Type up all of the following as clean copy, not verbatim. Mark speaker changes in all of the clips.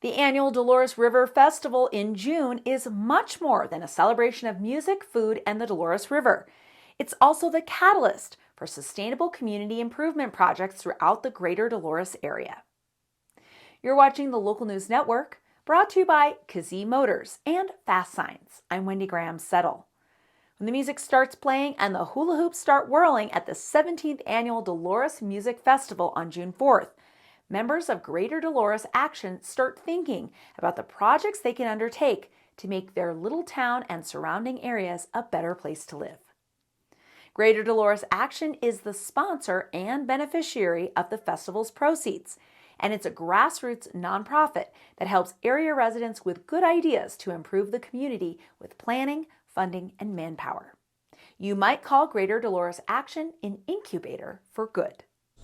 Speaker 1: The annual Dolores River Festival in June is much more than a celebration of music, food, and the Dolores River. It's also the catalyst for sustainable community improvement projects throughout the greater Dolores area. You're watching the Local News Network, brought to you by Kazee Motors and Fast Signs. I'm Wendy Graham-Settle. When the music starts playing and the hula hoops start whirling at the 17th Annual Dolores Music Festival on June 4th, members of Greater Dolores Action start thinking about the projects they can undertake to make their little town and surrounding areas a better place to live. Greater Dolores Action is the sponsor and beneficiary of the festival's proceeds, and it's a grassroots nonprofit that helps area residents with good ideas to improve the community with planning, funding, and manpower. You might call Greater Dolores Action an incubator for good.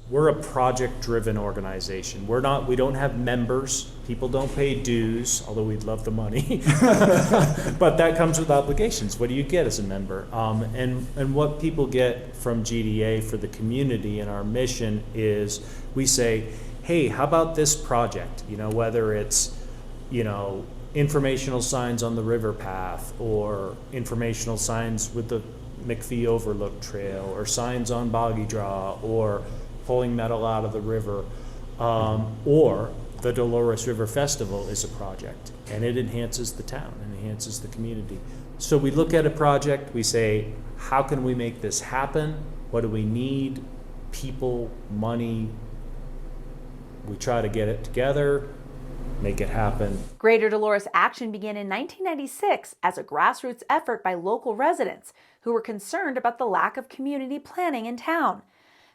Speaker 2: We're a project-driven organization. We don't have members. People don't pay dues, although we'd love the money. But that comes with obligations. What do you get as a member? And what people get from GDA for the community and our mission is we say, hey, how about this project? Whether it's, informational signs on the river path, or informational signs with the McPhee Overlook Trail, or signs on Boggy Draw, or pulling metal out of the river, or the Dolores River Festival is a project, and it enhances the town and enhances the community. So we look at a project, we say, how can we make this happen? What do we need? People, money. We try to get it together, make it happen.
Speaker 1: Greater Dolores Action began in 1996 as a grassroots effort by local residents who were concerned about the lack of community planning in town.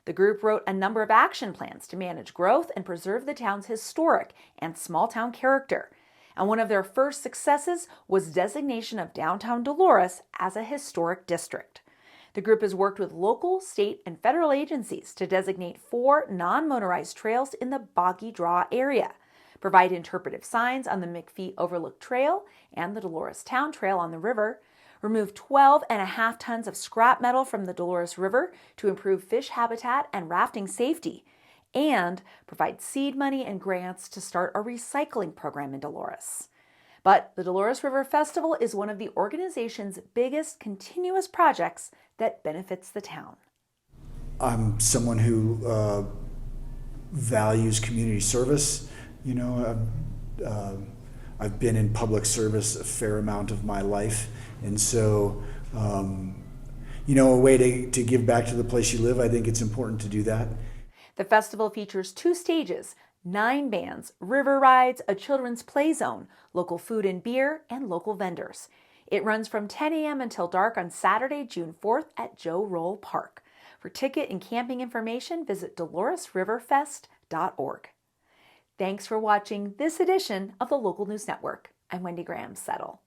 Speaker 1: The group wrote a number of action plans to manage growth and preserve the town's historic and small-town character. And one of their first successes was designation of downtown Dolores as a historic district. The group has worked with local, state, and federal agencies to designate 4 non-motorized trails in the Boggy Draw area, provide interpretive signs on the McPhee Overlook Trail and the Dolores Town Trail on the river, remove 12.5 tons of scrap metal from the Dolores River to improve fish habitat and rafting safety, and provide seed money and grants to start a recycling program in Dolores. But the Dolores River Festival is one of the organization's biggest continuous projects that benefits the town.
Speaker 3: I'm someone who values community service. I've been in public service a fair amount of my life. And so, a way to give back to the place you live, I think it's important to do that.
Speaker 1: The festival features 2 stages, 9 bands, river rides, a children's play zone, local food and beer, and local vendors. It runs from 10 a.m. until dark on Saturday, June 4th at Joe Roll Park. For ticket and camping information, visit DoloresRiverFest.org. Thanks for watching this edition of the Local News Network. I'm Wendy Graham-Settle.